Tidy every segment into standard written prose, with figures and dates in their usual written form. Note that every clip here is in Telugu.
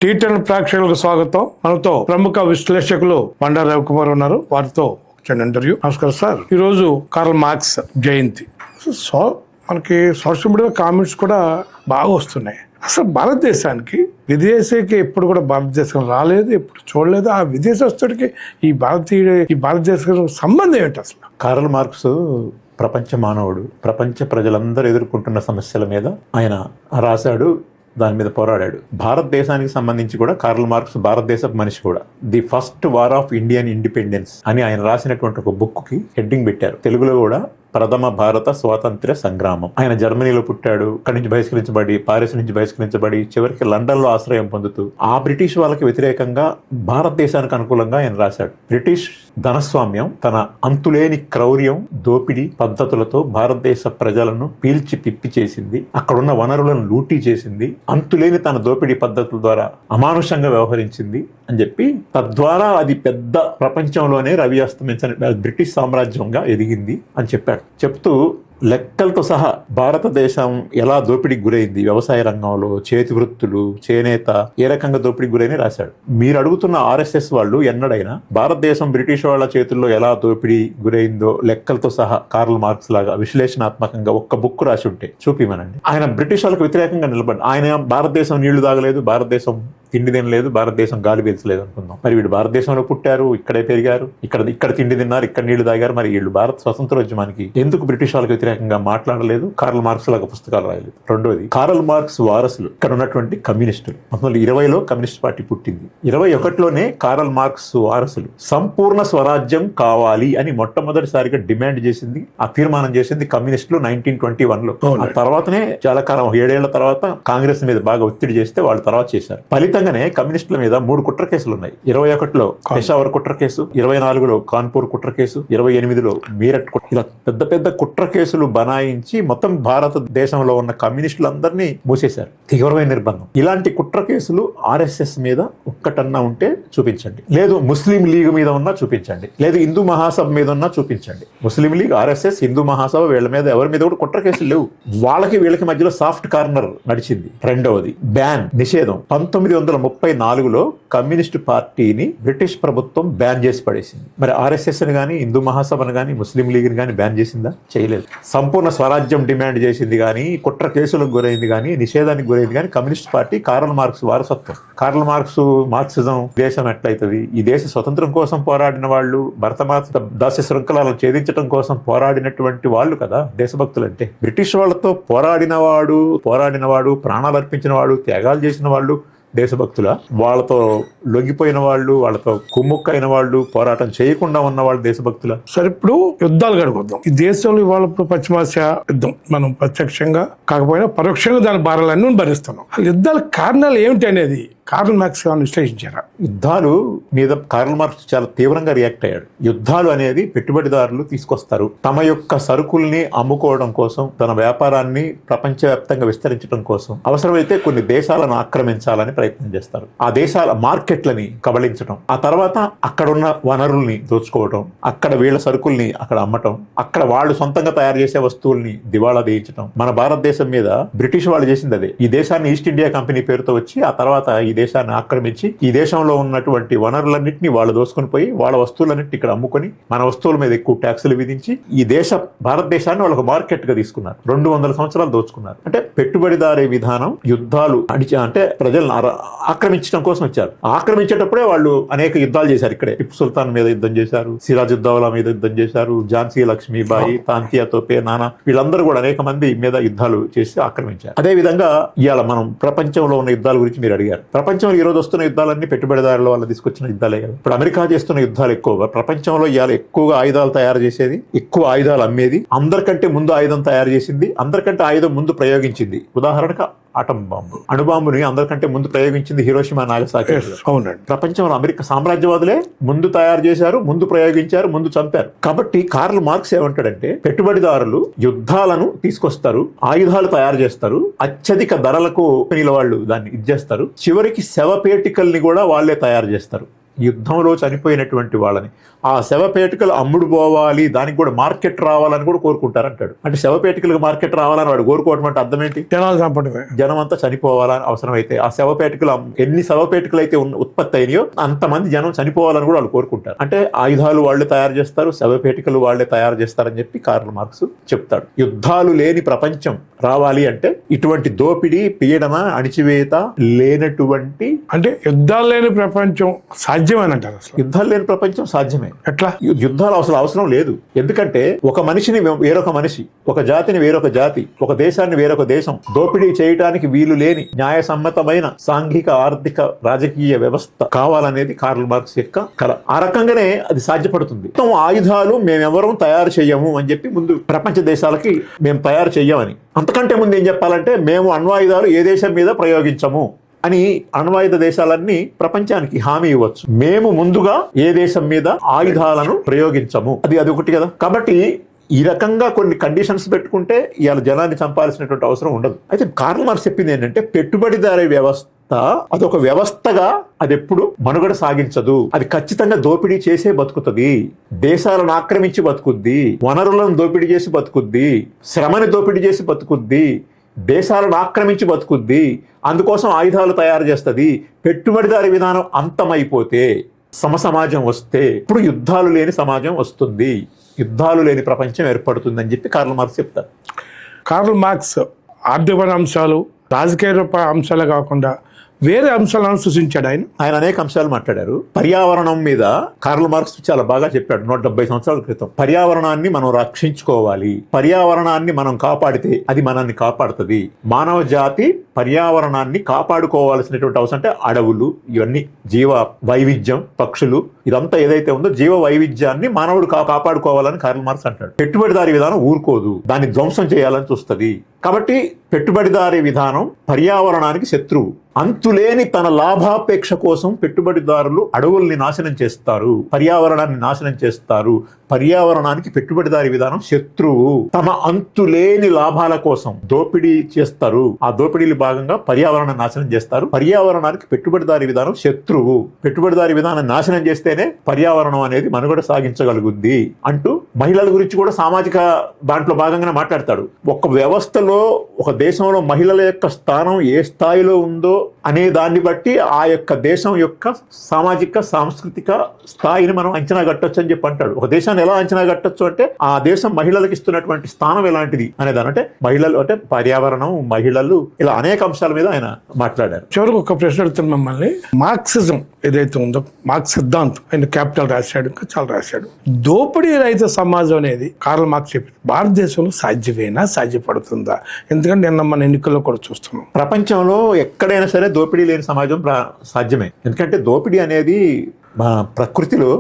టీ10 ప్రేక్షకులకు స్వాగతం. మనతో ప్రముఖ విశ్లేషకులు బండారు రవికుమార్ ఉన్నారు. వారితో చిన్న ఇంటర్వ్యూ. నమస్కారం సార్. ఈ రోజు కార్ల్ మార్క్స్ జయంతి. మనకి సోషల్ మీడియా కామెంట్స్ కూడా బాగా వస్తున్నాయి. అసలు భారతదేశానికి విదేశీకి ఎప్పుడు కూడా భారతదేశం రాలేదు, ఎప్పుడు చూడలేదు. ఆ విదేశస్తుడికి ఈ భారతదేశం సంబంధం ఏంటి అసలు? కార్ల్ మార్క్స్ ప్రపంచ మానవుడు. ప్రపంచ ప్రజలందరూ ఎదుర్కొంటున్న సమస్యల మీద ఆయన రాశాడు, దాని మీద పోరాడాడు. భారతదేశానికి సంబంధించి కూడా కార్ల్ మార్క్స్ భారతదేశపు మనిషి కూడా. The first war of Indian independence అని ఆయన రాసినటువంటి ఒక బుక్ కి హెడ్డింగ్ పెట్టారు. తెలుగులో కూడా ప్రథమ భారత స్వాతంత్ర్య సంగ్రామం. ఆయన జర్మనీలో పుట్టాడు. అక్కడి నుంచి బహిష్కరించబడి, పారిస్ నుంచి బహిష్కరించబడి, చివరికి లండన్ లో ఆశ్రయం పొందుతూ ఆ బ్రిటిష్ వాళ్ళకి వ్యతిరేకంగా భారతదేశానికి అనుకూలంగా ఆయన రాశాడు. బ్రిటిష్ ధనస్వామ్యం తన అంతులేని క్రౌర్యం, దోపిడీ పద్ధతులతో భారతదేశ ప్రజలను పీల్చి పిప్పి చేసింది. అక్కడున్న వనరులను లూటీ చేసింది. అంతులేని తన దోపిడీ పద్ధతుల ద్వారా అమానుషంగా వ్యవహరించింది అని చెప్పి, తద్వారా అది పెద్ద ప్రపంచంలోనే రవి అస్తమించని బ్రిటిష్ సామ్రాజ్యంగా ఎదిగింది అని చెప్పాడు. చెప్తూ లెక్కలతో సహా భారతదేశం ఎలా దోపిడీకి గురైంది, వ్యవసాయ రంగంలో, చేతి వృత్తులు, చేనేత ఏ రకంగా దోపిడీకి గురైన రాశాడు. మీరు అడుగుతున్న ఆర్ఎస్ఎస్ వాళ్ళు ఎన్నడైనా భారతదేశం బ్రిటిష్ వాళ్ళ చేతుల్లో ఎలా దోపిడీ గురైందో లెక్కలతో సహా కార్ల్ మార్క్స్ లాగా విశ్లేషణాత్మకంగా ఒక్క బుక్ రాసి ఉంటే చూపిమనండి. ఆయన బ్రిటిష్ వాళ్ళకి వ్యతిరేకంగా నిలబడి, ఆయన భారతదేశం నీళ్లు తాగలేదు, భారతదేశం తిండి తినలేదు, భారతదేశం గాలి పీల్చలేదు అనుకుందాం. మరి వీళ్ళు భారతదేశంలో పుట్టారు, ఇక్కడే పెరిగారు, ఇక్కడ తిండి తిన్నారు, ఇక్కడ నీళ్లు తాగారు. మరి వీళ్ళు భారత స్వతంత్రోద్యమానికి ఎందుకు బ్రిటిష్ వాళ్ళకి వ్యతిరేకంగా మాట్లాడలేదు, కార్ల్ మార్క్స్ లాగా పుస్తకాలు రాయలేదు? రెండోది, కార్ల్ మార్క్స్ వారసులు ఇక్కడ ఉన్నటువంటి కమ్యూనిస్టులు. 1920లో కమ్యూనిస్ట్ పార్టీ పుట్టింది. 21లోనే కార్ల్ మార్క్స్ వారసులు సంపూర్ణ స్వరాజ్యం కావాలి అని మొట్టమొదటిసారిగా డిమాండ్ చేసింది, ఆ తీర్మానం చేసింది కమ్యూనిస్టులు 1921లో. ఆ తర్వాతనే చాలా కాలం, 7 ఏళ్ల తర్వాత కాంగ్రెస్ మీద బాగా ఒత్తిడి చేస్తే వాళ్ళు తర్వాత చేశారు. ఫలితంగానే కమ్యూనిస్టుల మీద 3 కుట్ర కేసులు ఉన్నాయి. 21లో పెషావర్ కుట్ర కేసు, 24లో కాన్పూర్ కుట్ర కేసు, 28లో మీరట్ కుట్ర. ఇలా పెద్ద పెద్ద కుట్ర కేసులు బనాయించి మొత్తం భారతదేశంలో ఉన్న కమ్యూనిస్టులందరినీ మూసేశారు. తీవ్రమైన నిర్బంధం. ఇలాంటి కుట్ర కేసులు ఆర్ఎస్ఎస్ మీద ఒక్కటన్నా ఉంటే చూపించండి. లేదు ముస్లిం లీగ్ మీద ఉన్నా చూపించండి. లేదు హిందూ మహాసభ మీద ఉన్నా చూపించండి. ముస్లిం లీగ్, ఆర్ఎస్ఎస్, హిందూ మహాసభ వీళ్ళ మీద ఎవరి మీద కూడా కుట్ర కేసులు లేవు. వాళ్ళకి వీళ్ళకి మధ్యలో సాఫ్ట్ కార్నర్ నడిచింది. రెండవది, బ్యాన్, నిషేధం. 1934లో కమ్యూనిస్టు పార్టీని బ్రిటిష్ ప్రభుత్వం బ్యాన్ చేసి పడేసింది. మరి ఆర్ఎస్ఎస్ ని కానీ, హిందూ మహాసభను కానీ, ముస్లిం లీగ్ని కానీ బ్యాన్ చేసిందా? చేయలేదు. సంపూర్ణ స్వరాజ్యం డిమాండ్ చేసింది కానీ, కుట్ర కేసులకు గురైంది కానీ, నిషేధానికి గురైంది కానీ కమ్యూనిస్ట్ పార్టీ కార్ల్ మార్క్స్ వారసత్వం. కార్ల్ మార్క్స్ మార్క్సిజం దేశం ఎట్లయితుంది? ఈ దేశ స్వతంత్రం కోసం పోరాడిన వాళ్ళు, భరతమాత దాస్య శృంఖలాలను ఛేదించడం కోసం పోరాడినటువంటి వాళ్ళు కదా దేశభక్తులు అంటే. బ్రిటిష్ వాళ్ళతో పోరాడిన వాడు, ప్రాణాలు అర్పించిన వాడు, త్యాగాలు చేసిన వాళ్ళు దేశభక్తుల? వాళ్ళతో లొంగిపోయిన వాళ్ళు, వాళ్ళతో కుమ్ముక్కైన వాళ్ళు, పోరాటం చేయకుండా ఉన్న వాళ్ళు దేశభక్తుల? సరే, ఇప్పుడు యుద్ధాలు గడుపుద్దాం. ఈ దేశంలో ఇవాళ పశ్చిమాసియా యుద్ధం, మనం ప్రత్యక్షంగా కాకపోయినా పరోక్షంగా దాని భారాలన్నీ భరిస్తున్నాం. ఆ యుద్ధాల కారణాలు ఏమిటి అనేది కార్ల్ మార్క్స్ విశ్లేషించారా? యుద్ధాలు మీద కార్ల్ మార్క్స్ చాలా తీవ్రంగా రియాక్ట్ అయ్యాడు. యుద్ధాలు అనేది పెట్టుబడిదారులు తీసుకొస్తారు. తమ యొక్క సరుకుల్ని అమ్ముకోవడం కోసం, తన వ్యాపారాన్ని ప్రపంచవ్యాప్తంగా విస్తరించడం కోసం అవసరమైతే కొన్ని దేశాలను ఆక్రమించాలని ప్రయత్నం చేస్తారు. ఆ దేశాల మార్కెట్లని కబళించడం, ఆ తర్వాత అక్కడున్న వనరుల్ని దోచుకోవడం, అక్కడ వీళ్ళ సరుకుల్ని అక్కడ అమ్మటం, అక్కడ వాళ్ళు సొంతంగా తయారు చేసే వస్తువుల్ని దివాళా తీయించడం. మన భారతదేశం మీద బ్రిటిష్ వాళ్ళు చేసింది అదే. ఈ దేశాన్ని ఈస్ట్ ఇండియా కంపెనీ పేరుతో వచ్చి ఆ తర్వాత ఈ దేశాన్ని ఆక్రమించి ఈ దేశంలో ఉన్నటువంటి వనరులన్నింటినీ వాళ్ళు దోసుకొని పోయి వాళ్ళ వస్తువులన్నింటినీ ఇక్కడ అమ్ముకొని మన వస్తువుల మీద ఎక్కువ ట్యాక్సులు విధించి ఈ భారతదేశాన్ని వాళ్ళకు మార్కెట్ గా తీసుకున్నారు. 200 సంవత్సరాలు దోచుకున్నారు. అంటే పెట్టుబడిదారీ విధానం. యుద్ధాలు అంటే ప్రజలను ఆక్రమించడం కోసం వచ్చారు. ఆక్రమించేటప్పుడే వాళ్ళు అనేక యుద్ధాలు చేశారు. ఇక్కడే టిప్పు సుల్తాన్ మీద యుద్ధం చేశారు, సిరాజుద్దౌలా మీద యుద్ధం చేశారు, ఝాన్సీ లక్ష్మీబాయి, తాంతియా తోపే, నానా, వీళ్ళందరూ కూడా అనేక మంది మీద యుద్ధాలు చేసి ఆక్రమించారు. అదే విధంగా ఇవాళ మనం ప్రపంచంలో ఉన్న యుద్ధాల గురించి మీరు అడిగారు. ప్రపంచంలో ఈ రోజు వస్తున్న యుద్ధాలన్నీ పెట్టుబడిదారుల వాళ్ళు తీసుకొచ్చిన యుద్ధాలే కదా. ఇప్పుడు అమెరికా చేస్తున్న యుద్ధాలు ఎక్కువగా, ప్రపంచంలో ఇవాళ ఎక్కువగా ఆయుధాలు తయారు చేసేది, ఎక్కువ ఆయుధాలు అమ్మేది, అందరికంటే ముందు ఆయుధం తయారు చేసింది, అందరికంటే ఆయుధం ముందు ప్రయోగించింది. ఉదాహరణకు ఆటం బాంబు, అణుబాంబుని అందరికంటే ముందు ప్రయోగించింది హిరోషిమా నాగసాకి. అవునండి. ప్రపంచంలో అమెరికా సామ్రాజ్యవాదులే ముందు తయారు చేశారు, ముందు ప్రయోగించారు, ముందు చంపారు. కాబట్టి కార్ల్ మార్క్స్ ఏమంటాడంటే, పెట్టుబడిదారులు యుద్ధాలను తీసుకొస్తారు, ఆయుధాలు తయారు చేస్తారు, అత్యధిక ధరలకు వాళ్ళు దాన్ని ఇచ్చేస్తారు, చివరికి శవపేటికల్ని కూడా వాళ్ళే తయారు చేస్తారు. యుద్ధంలో చనిపోయినటువంటి వాళ్ళని ఆ శవపేటికలు అమ్ముడు పోవాలి, దానికి కూడా మార్కెట్ రావాలని కూడా కోరుకుంటారు అంటాడు. అంటే శవపేటికలకు మార్కెట్ రావాలని వాడు కోరుకోవడం అంటే అర్థం ఏంటి? జనాలు చంపడమే. జనం అంతా చనిపోవాలని అవసరమైతే ఆ శవపేటికలు ఎన్ని శవపేటికలు అయితే ఉత్పత్తి అయినాయో అంతమంది జనం చనిపోవాలని కూడా వాళ్ళు కోరుకుంటారు. అంటే ఆయుధాలు వాళ్ళే తయారు చేస్తారు, శవపేటికలు వాళ్ళే తయారు చేస్తారని చెప్పి కార్ల్ మార్క్స్ చెప్తాడు. యుద్ధాలు లేని ప్రపంచం రావాలి అంటే ఇటువంటి దోపిడీ, పీడన, అణిచివేత లేనటువంటి, అంటే యుద్ధాలు లేని ప్రపంచం సాధ్యమని అంటారు. అసలు యుద్ధాలు లేని ప్రపంచం సాధ్యమే. ఎట్లా? యుద్ధాలు అవసరం లేదు. ఎందుకంటే ఒక మనిషిని వేరొక మనిషి, ఒక జాతిని వేరొక జాతి, ఒక దేశాన్ని వేరొక దేశం దోపిడీ చేయడానికి వీలు లేని న్యాయసమ్మతమైన సాంఘిక, ఆర్థిక, రాజకీయ వ్యవస్థ కావాలనేది కార్ల్ మార్క్స్ యొక్క కల. ఆ రకంగానే అది సాధ్యపడుతుంది. మొత్తం ఆయుధాలు మేమెవరం తయారు చెయ్యము అని చెప్పి ముందు ప్రపంచ దేశాలకి మేము తయారు చెయ్యమని, అంతకంటే ముందు ఏం చెప్పాలంటే మేము అణ్వాయుధాలు ఏ దేశం మీద ప్రయోగించము అని అణ్వాయుధ దేశాలన్నీ ప్రపంచానికి హామీ ఇవ్వచ్చు. మేము ముందుగా ఏ దేశం మీద ఆయుధాలను ప్రయోగించము, అది ఒకటి కదా. కాబట్టి ఈ రకంగా కొన్ని కండిషన్స్ పెట్టుకుంటే ఇవాళ జనాన్ని చంపాల్సినటువంటి అవసరం ఉండదు. అయితే కార్ల్ మార్క్స్ చెప్పింది ఏంటంటే పెట్టుబడిదారీ వ్యవస్థ అదొక వ్యవస్థగా అది ఎప్పుడు మనుగడ సాగించదు. అది ఖచ్చితంగా దోపిడీ చేసే బతుకుతుంది, దేశాలను ఆక్రమించి బతుకుద్ది, వనరులను దోపిడీ చేసి బతుకుద్ది, శ్రమని దోపిడీ చేసి బతుకుద్ది, దేశాలను ఆక్రమించి బతుకుద్ది, అందుకోసం ఆయుధాలు తయారు చేస్తుంది. పెట్టుబడిదారీ విధానం అంతమైపోతే సమాజం వస్తే ఇప్పుడు యుద్ధాలు లేని సమాజం వస్తుంది, యుద్ధాలు లేని ప్రపంచం ఏర్పడుతుందని చెప్పి కార్ల్ మార్క్స్ చెప్తారు. కార్ల్ మార్క్స్ ఆర్థికపరమైన అంశాలు, రాజకీయ అంశాలే కాకుండా వేరే అంశాలను సూచించాడు. ఆయన అనేక అంశాలు మాట్లాడారు. పర్యావరణం మీద కార్ల్ మార్క్స్ చాలా బాగా చెప్పాడు 170 సంవత్సరాల క్రితం. పర్యావరణాన్ని మనం రక్షించుకోవాలి, పర్యావరణాన్ని మనం కాపాడితే అది మనల్ని కాపాడుతుంది. మానవ జాతి పర్యావరణాన్ని కాపాడుకోవాల్సినటువంటి అవసరం. అంటే అడవులు, ఇవన్నీ జీవ వైవిధ్యం, పక్షులు, ఇదంతా ఏదైతే ఉందో జీవ వైవిధ్యాన్ని మానవుడు కాపాడుకోవాలని కార్ల్ మార్క్స్ అంటాడు. పెట్టుబడిదారీ విధానం ఊరుకోదు, దాన్ని ధ్వంసం చేయాలని చూస్తుంది. కాబట్టి పెట్టుబడిదారీ విధానం పర్యావరణానికి శత్రువు. అంతులేని తన లాభాపేక్ష కోసం పెట్టుబడిదారులు అడవుల్ని నాశనం చేస్తారు, పర్యావరణాన్ని నాశనం చేస్తారు. పర్యావరణానికి పెట్టుబడిదారీ విధానం శత్రువు. తమ అంతులేని లాభాల కోసం దోపిడీ చేస్తారు, ఆ దోపిడీలు భాగంగా పర్యావరణాన్ని నాశనం చేస్తారు. పర్యావరణానికి పెట్టుబడిదారీ విధానం శత్రువు. పెట్టుబడిదారీ విధానం నాశనం చేస్తేనే పర్యావరణం అనేది మనుగడ సాగించగలుగుద్ది అంటూ మహిళల గురించి కూడా సామాజిక దాంట్లో భాగంగానే మాట్లాడతాడు. ఒక వ్యవస్థలో, ఒక దేశంలో మహిళల యొక్క స్థానం ఏ స్థాయిలో ఉందో అనే దాన్ని బట్టి ఆ యొక్క దేశం యొక్క సామాజిక, సాంస్కృతిక స్థాయిని మనం అంచనా కట్టొచ్చు అని చెప్పి అంటాడు. ఒక దేశాన్ని ఎలా అంచనా కట్టొచ్చు అంటే ఆ దేశం మహిళలకు ఇస్తున్నటువంటి స్థానం ఎలాంటిది అనేదాని. అంటే మహిళలు అంటే పర్యావరణం, మహిళలు, ఇలా అనేక అంశాల మీద ఆయన మాట్లాడారు. చివరికి ఒక ప్రశ్న అడుగుతాను మిమ్మల్ని. మార్క్సిజం ఏదైతే ఉందో, మార్క్స్ సిద్ధాంతం, ఆయన క్యాపిటల్ రాశాడు, ఇంకా చాలా రాశాడు. దోపిడీ రహిత సమాజం అనేది కార్ల్ మార్క్స్ చెప్పింది భారతదేశంలో సాధ్యమేనా, సాధ్యపడుతుందా? ఎందుకంటే నిన్న మన ఎన్నికల్లో కూడా చూస్తున్నాం, ప్రపంచంలో ఎక్కడైనా సరే దోపిడీ లేని సమాజం సాధ్యమే. ఎందుకంటే దోపిడీ అనేది ప్రకృతిలో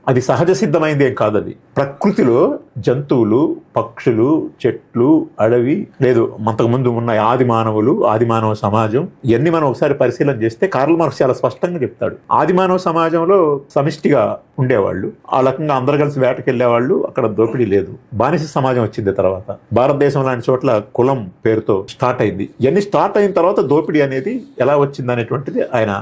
అది సహజ సిద్ధమైంది ఏం కాదు. అది ప్రకృతిలో జంతువులు, పక్షులు, చెట్లు, అడవి, లేదు అంతకుముందు ఉన్న ఆది మానవులు, ఆది మానవ సమాజం, ఇవన్నీ మనం ఒకసారి పరిశీలన చేస్తే కార్ల్ మార్క్స్ చాలా స్పష్టంగా చెప్తాడు. ఆది మానవ సమాజంలో సమిష్టిగా ఉండేవాళ్ళు, ఆ రకంగా అందరు కలిసి వేటకెళ్లేవాళ్ళు, అక్కడ దోపిడీ లేదు. బానిస సమాజం వచ్చింది తర్వాత. భారతదేశం లాంటి చోట్ల కులం పేరుతో స్టార్ట్ అయింది. ఇవన్నీ స్టార్ట్ అయిన తర్వాత దోపిడీ అనేది ఎలా వచ్చింది అనేటువంటిది ఆయన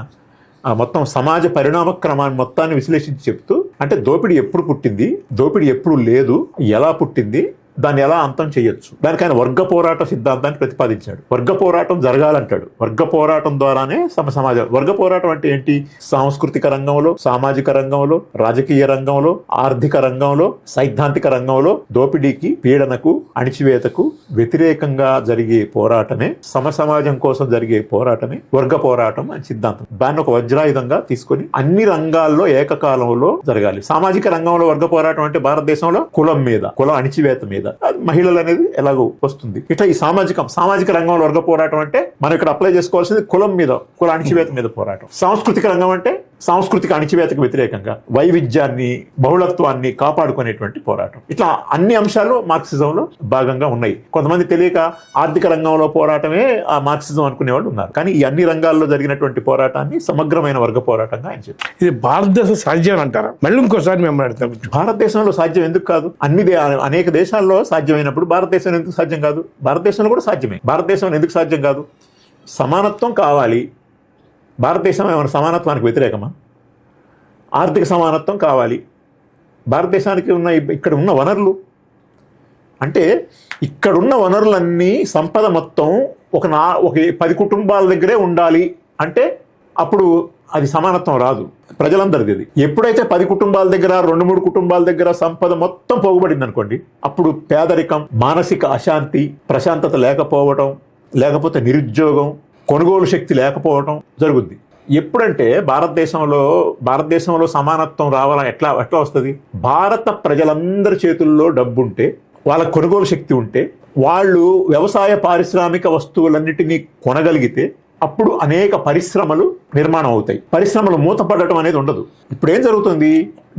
మొత్తం సమాజ పరిణామ క్రమాన్ని మొత్తాన్ని విశ్లేషించి చెప్తూ, అంటే దోపిడీ ఎప్పుడు పుట్టింది, దోపిడీ ఎప్పుడు లేదు, ఎలా పుట్టింది, దాన్ని ఎలా అంతం చేయొచ్చు, దానికి ఆయన వర్గ పోరాట సిద్ధాంతాన్ని ప్రతిపాదించాడు. వర్గ పోరాటం జరగాలంటాడు. వర్గ పోరాటం ద్వారానే సమాజం. వర్గ పోరాటం అంటే ఏంటి? సాంస్కృతిక రంగంలో, సామాజిక రంగంలో, రాజకీయ రంగంలో, ఆర్థిక రంగంలో, సైద్ధాంతిక రంగంలో దోపిడీకి, పీడనకు, అణిచివేతకు వ్యతిరేకంగా జరిగే పోరాటమే, సమాజం కోసం జరిగే పోరాటమే వర్గ పోరాటం అని సిద్ధాంతం. దాన్ని ఒక వజ్రాయుధంగా తీసుకొని అన్ని రంగాల్లో ఏకకాలంలో జరగాలి. సామాజిక రంగంలో వర్గ పోరాటం అంటే భారతదేశంలో కులం మీద, కుల అణిచివేత మీద, మహిళలు అనేది ఎలాగో వస్తుంది. ఇట్లా ఈ సామాజిక రంగంలో వర్గ పోరాటం అంటే మనం ఇక్కడ అప్లై చేసుకోవాల్సింది కులం మీద, కుల అణిచివేత మీద పోరాటం. సాంస్కృతిక రంగం అంటే సాంస్కృతిక అణిచివేతకు వ్యతిరేకంగా వైవిధ్యాన్ని, బహుళత్వాన్ని కాపాడుకునేటువంటి పోరాటం. ఇట్లా అన్ని అంశాలు మార్క్సిజంలో భాగంగా ఉన్నాయి. కొంతమంది తెలియక ఆర్థిక రంగంలో పోరాటమే ఆ మార్క్సిజం అనుకునేవాళ్ళు ఉన్నారు. కానీ ఈ అన్ని రంగాల్లో జరిగినటువంటి పోరాటాన్ని సమగ్రమైన వర్గ పోరాటంగా ఆయన చెప్పారు. ఇది భారతదేశం సాధ్యం అంటారా? మళ్ళీ ఇంకోసారి మేము అడుగుతాం, భారతదేశంలో సాధ్యం ఎందుకు కాదు? అనేక దేశాల్లో సాధ్యమైనప్పుడు భారతదేశం ఎందుకు సాధ్యం కాదు? భారతదేశంలో కూడా సాధ్యమే. భారతదేశంలో ఎందుకు సాధ్యం కాదు? సమానత్వం కావాలి. భారతదేశం ఏమైనా సమానత్వానికి వ్యతిరేకమా? ఆర్థిక సమానత్వం కావాలి. భారతదేశానికి ఇక్కడ ఉన్న వనరులు అంటే ఇక్కడున్న వనరులన్నీ సంపద మొత్తం ఒక 10 కుటుంబాల దగ్గరే ఉండాలి అంటే అప్పుడు అది సమానత్వం రాదు. ప్రజలందరిది ఇది. ఎప్పుడైతే 10 కుటుంబాల దగ్గర 2-3 కుటుంబాల దగ్గర సంపద మొత్తం పోగుబడింది అనుకోండి, అప్పుడు పేదరికం, మానసిక అశాంతి, ప్రశాంతత లేకపోవడం, లేకపోతే నిరుద్యోగం, కొనుగోలు శక్తి లేకపోవడం జరుగుద్ది. ఎప్పుడంటే భారతదేశంలో సమానత్వం రావాలని ఎట్లా వస్తుంది? భారత ప్రజలందరి చేతుల్లో డబ్బు ఉంటే, వాళ్ళ కొనుగోలు శక్తి ఉంటే, వాళ్ళు వ్యవసాయ పారిశ్రామిక వస్తువులన్నిటినీ కొనగలిగితే అప్పుడు అనేక పరిశ్రమలు నిర్మాణం అవుతాయి. పరిశ్రమలు మూతపడటం అనేది ఉండదు. ఇప్పుడు ఏం జరుగుతుంది?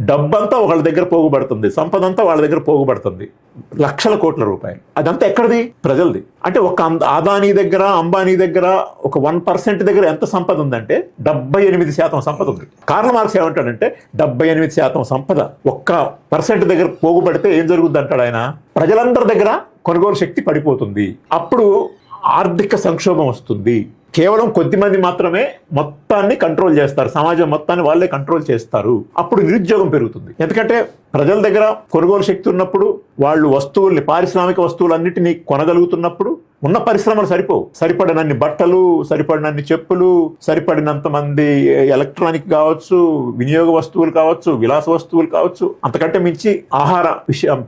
డబ్బంతా ఒకళ్ళ దగ్గర పోగుపడుతుంది, సంపద అంతా వాళ్ళ దగ్గర పోగుపడుతుంది, లక్షల కోట్ల రూపాయలు. అదంతా ఎక్కడిది? ప్రజలది. అంటే ఒక అదానీ దగ్గర, అంబానీ దగ్గర ఒక 1% దగ్గర ఎంత సంపద ఉందంటే 78% సంపద ఉంది. కార్ల్ మార్క్స్ ఏమంటాడంటే 78% సంపద 1% దగ్గర పోగుపడితే ఏం జరుగుద్ది అంటాడు ఆయన? ప్రజలందరి దగ్గర కొనుగోలు శక్తి పడిపోతుంది. అప్పుడు ఆర్థిక సంక్షోభం వస్తుంది. కేవలం కొద్దిమంది మాత్రమే మొత్తాన్ని కంట్రోల్ చేస్తారు, సమాజం మొత్తాన్ని వాళ్ళే కంట్రోల్ చేస్తారు. అప్పుడు నిరుద్యోగం పెరుగుతుంది. ఎందుకంటే ప్రజల దగ్గర కొనుగోలు శక్తి ఉన్నప్పుడు, వాళ్ళు పారిశ్రామిక వస్తువులన్నిటినీ కొనగలుగుతున్నప్పుడు ఉన్న పరిశ్రమలు సరిపడినన్ని బట్టలు, సరిపడినన్ని చెప్పులు, సరిపడినంత మంది ఎలక్ట్రానిక్ కావచ్చు, వినియోగ వస్తువులు కావచ్చు, విలాస వస్తువులు కావచ్చు, అంతకంటే మించి ఆహార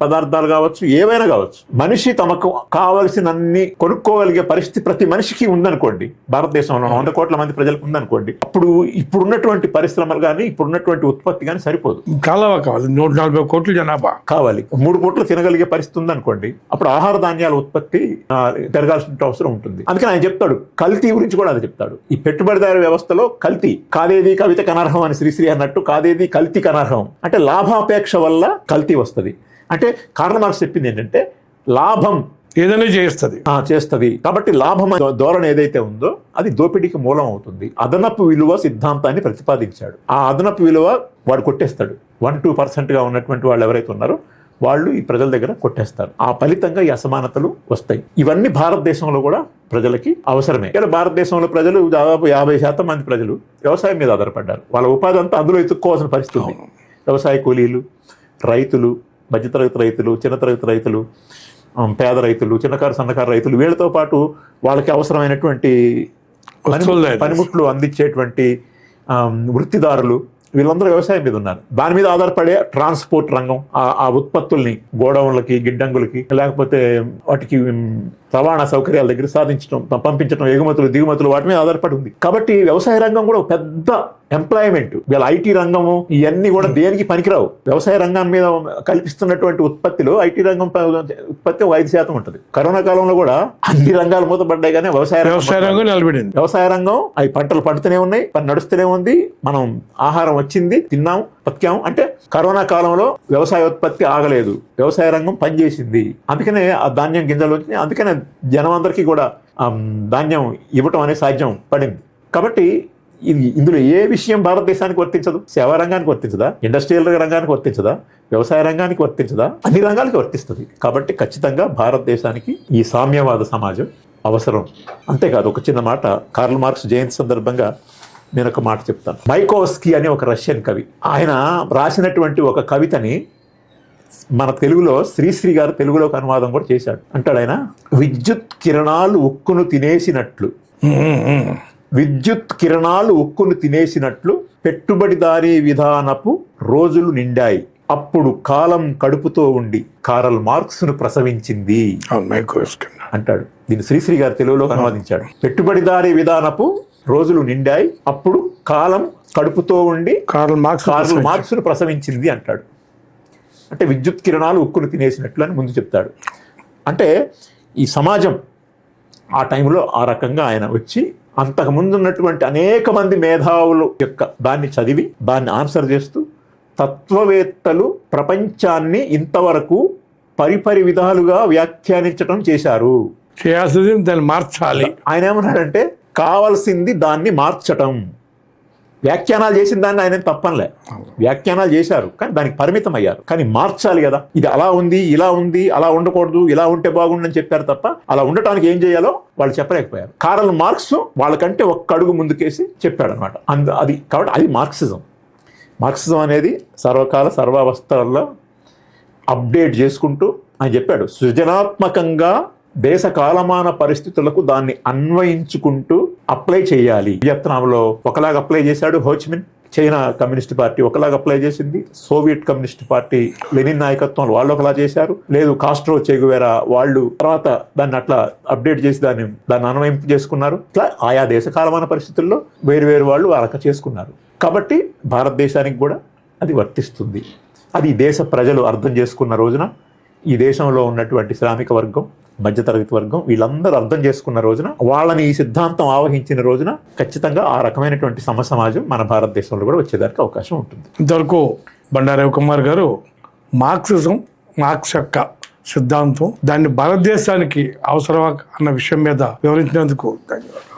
పదార్థాలు కావచ్చు, ఏవైనా కావచ్చు, మనిషి తమకు కావలసినన్ని కొనుక్కోగలిగే పరిస్థితి ప్రతి మనిషికి ఉందనుకోండి. భారతదేశంలో 100 కోట్ల మంది ప్రజలకు ఉందనుకోండి. అప్పుడు ఇప్పుడున్నటువంటి పరిశ్రమలు కానీ, ఇప్పుడున్నటువంటి ఉత్పత్తి కానీ సరిపోదు. కావాలి 140 కోట్ల జనాభా కావాలి. 3 కోట్లు తినగలిగే పరిస్థితి ఉందనుకోండి. అప్పుడు ఆహార ధాన్యాల ఉత్పత్తి పెరగాల్సిన అవసరం ఉంటుంది. అందుకని ఆయన చెప్తాడు, కల్తీ గురించి కూడా అది చెప్తాడు. ఈ పెట్టుబడిదారు వ్యవస్థలో కల్తీ, కాదేది కవితకు అనర్హం అని శ్రీశ్రీ అన్నట్టు, కాదేది కల్తీకి అనర్హం అంటే లాభాపేక్ష వల్ల కల్తీ వస్తుంది. అంటే కార్ల్ మార్క్స్ చెప్పింది ఏంటంటే లాభం ఏదైనా చేస్తుంది. కాబట్టి లాభం ధోరణి ఏదైతే ఉందో అది దోపిడీకి మూలం అవుతుంది. అదనపు విలువ సిద్ధాంతాన్ని ప్రతిపాదించాడు. ఆ అదనపు విలువ వాడు కొట్టేస్తాడు. 1-2% ఉన్నటువంటి వాళ్ళు ఎవరైతే ఉన్నారో వాళ్ళు ఈ ప్రజల దగ్గర కొట్టేస్తారు. ఆ ఫలితంగా ఈ అసమానతలు వస్తాయి. ఇవన్నీ భారతదేశంలో కూడా ప్రజలకి అవసరమే. ఇక్కడ భారతదేశంలో ప్రజలు దాదాపు 50% మంది ప్రజలు వ్యవసాయం మీద ఆధారపడ్డారు. వాళ్ళ ఉపాధి అంతా అందులో ఎత్తుక్కోవాల్సిన పరిస్థితి ఉంది. వ్యవసాయ కూలీలు, రైతులు, మధ్యతరగతి రైతులు, చిన్న తరగతి రైతులు, పేద రైతులు, చిన్నకారు సన్నకారు రైతులు, వీళ్ళతో పాటు వాళ్ళకి అవసరమైనటువంటి పనిముట్లు అందించేటువంటి వృత్తిదారులు, వీళ్ళందరూ వ్యవసాయం మీద ఉన్నారు. దాని మీద ఆధారపడే ట్రాన్స్పోర్ట్ రంగం, ఆ ఉత్పత్తుల్ని గోడౌన్లకి, గిడ్డంగులకి, లేకపోతే వాటికి రవాణా సౌకర్యాల దగ్గర సాధించడం, పంపించడం, ఎగుమతులు, దిగుమతులు, వాటి మీద ఆధారపడి ఉంది. కాబట్టి వ్యవసాయ రంగం కూడా పెద్ద ఎంప్లాయ్మెంట్. వీళ్ళ ఐటీ రంగము ఇవన్నీ కూడా దేనికి పనికిరావు. వ్యవసాయ రంగం మీద కల్పిస్తున్నటువంటి ఉత్పత్తిలో ఐటీ రంగం ఉత్పత్తి 5% ఉంటుంది. కరోనా కాలంలో కూడా అన్ని రంగాలు మూతపడ్డాయి, కానీ వ్యవసాయ రంగం నిలబడింది. వ్యవసాయ రంగం అవి పంటలు పండుతూనే ఉన్నాయి, పని నడుస్తూనే ఉంది. మనం ఆహారం వచ్చింది, తిన్నాం, బతికాం. అంటే కరోనా కాలంలో వ్యవసాయోత్పత్తి ఆగలేదు, వ్యవసాయ రంగం పనిచేసింది. అందుకనే ఆ ధాన్యం గింజలు వచ్చినాయి. అందుకనే జనం అందరికీ కూడా ధాన్యం ఇవ్వటం అనేది సాధ్యం పడింది. కాబట్టి ఇందులో ఏ విషయం భారతదేశానికి వర్తించదు? సేవా రంగానికి వర్తించదా? ఇండస్ట్రియల్ రంగానికి వర్తించదా? వ్యవసాయ రంగానికి వర్తించదా? అన్ని రంగాలకి వర్తిస్తుంది. కాబట్టి ఖచ్చితంగా భారతదేశానికి ఈ సామ్యవాద సమాజం అవసరం. అంతేకాదు, ఒక చిన్న మాట, కార్ల్ మార్క్స్ జయంతి సందర్భంగా నేను ఒక మాట చెప్తాను. మైకోస్కీ అనే ఒక రష్యన్ కవి, ఆయన రాసినటువంటి ఒక కవితని మన తెలుగులో శ్రీశ్రీ గారు తెలుగులోకి అనువాదం కూడా చేశాడు. అంటాడు ఆయన, విద్యుత్ కిరణాలు ఉక్కును తినేసినట్లు పెట్టుబడిదారీ విధానపు రోజులు నిండాయి, అప్పుడు కాలం కడుపుతో ఉండి కార్ల్ మార్క్స్ ను ప్రసవించింది అంటాడు. దీన్ని శ్రీశ్రీ గారు తెలుగులోకి అనువాదించాడు. పెట్టుబడిదారీ విధానపు రోజులు నిండాయి, అప్పుడు కాలం కడుపుతో ఉండి కార్ల్ మార్క్స్ ను ప్రసవించింది అంటాడు. అంటే విద్యుత్ కిరణాలు ఉక్కును తినేసినట్లు అని ముందు చెప్తాడు. అంటే ఈ సమాజం ఆ టైంలో ఆ రకంగా ఆయన వచ్చి అంతకుముందు ఉన్నటువంటి అనేక మంది మేధావులు యొక్క దాన్ని చదివి దాన్ని ఆన్సర్ చేస్తూ తత్వవేత్తలు ప్రపంచాన్ని ఇంతవరకు పరిపరి విధాలుగా వ్యాఖ్యానించడం చేశారు. దాన్ని మార్చాలి. ఆయన ఏమన్నాడంటే కావాల్సింది దాన్ని మార్చటం. వ్యాఖ్యానాలు చేసిన దాన్ని ఆయన తప్పనిలే, వ్యాఖ్యానాలు చేశారు, కానీ దానికి పరిమితం అయ్యారు. కానీ మార్చాలి కదా, ఇది అలా ఉంది, ఇలా ఉంది, అలా ఉండకూడదు, ఇలా ఉంటే బాగుండని చెప్పారు తప్ప అలా ఉండటానికి ఏం చేయాలో వాళ్ళు చెప్పలేకపోయారు. కార్ల్ మార్క్స్ వాళ్ళకంటే ఒక్క అడుగు ముందుకేసి చెప్పాడు అనమాట. అది కాబట్టి అది మార్క్సిజం. మార్క్సిజం అనేది సర్వకాల సర్వావస్థల్లో అప్డేట్ చేసుకుంటూ ఆయన చెప్పాడు, సృజనాత్మకంగా దేశ కాలమాన పరిస్థితులకు దాన్ని అన్వయించుకుంటూ అప్లై చేయాలి. వియత్నాంలో ఒకలాగా అప్లై చేశాడు హోచిమిన్, చైనా కమ్యూనిస్ట్ పార్టీ ఒకలాగా అప్లై చేసింది, సోవియట్ కమ్యూనిస్ట్ పార్టీ లెనిన్ నాయకత్వంలో వాళ్ళు ఒకలా చేశారు, లేదు కాస్ట్రో చెగువేరా వాళ్ళు తర్వాత దాన్ని అట్లా అప్డేట్ చేసి దాన్ని అన్వయింపు చేసుకున్నారు. ఇట్లా ఆయా దేశ కాలమాన పరిస్థితుల్లో వేరు వాళ్ళు ఆ రకంగా చేసుకున్నారు. కాబట్టి భారతదేశానికి కూడా అది వర్తిస్తుంది. అది దేశ ప్రజలు అర్థం చేసుకున్న రోజున, ఈ దేశంలో ఉన్నటువంటి శ్రామిక వర్గం, మధ్యతరగతి వర్గం వీళ్ళందరూ అర్థం చేసుకున్న రోజున, వాళ్ళని ఈ సిద్ధాంతం ఆవహించిన రోజున ఖచ్చితంగా ఆ రకమైనటువంటి సమాజం మన భారతదేశంలో కూడా వచ్చేదానికి అవకాశం ఉంటుంది. ఇంతవరకు బండారు రవికుమార్ గారు మార్క్సిజం, మార్క్స్ యొక్క సిద్ధాంతం, దాన్ని భారతదేశానికి అవసరమా అన్న విషయం మీద వివరించినందుకు ధన్యవాదాలు.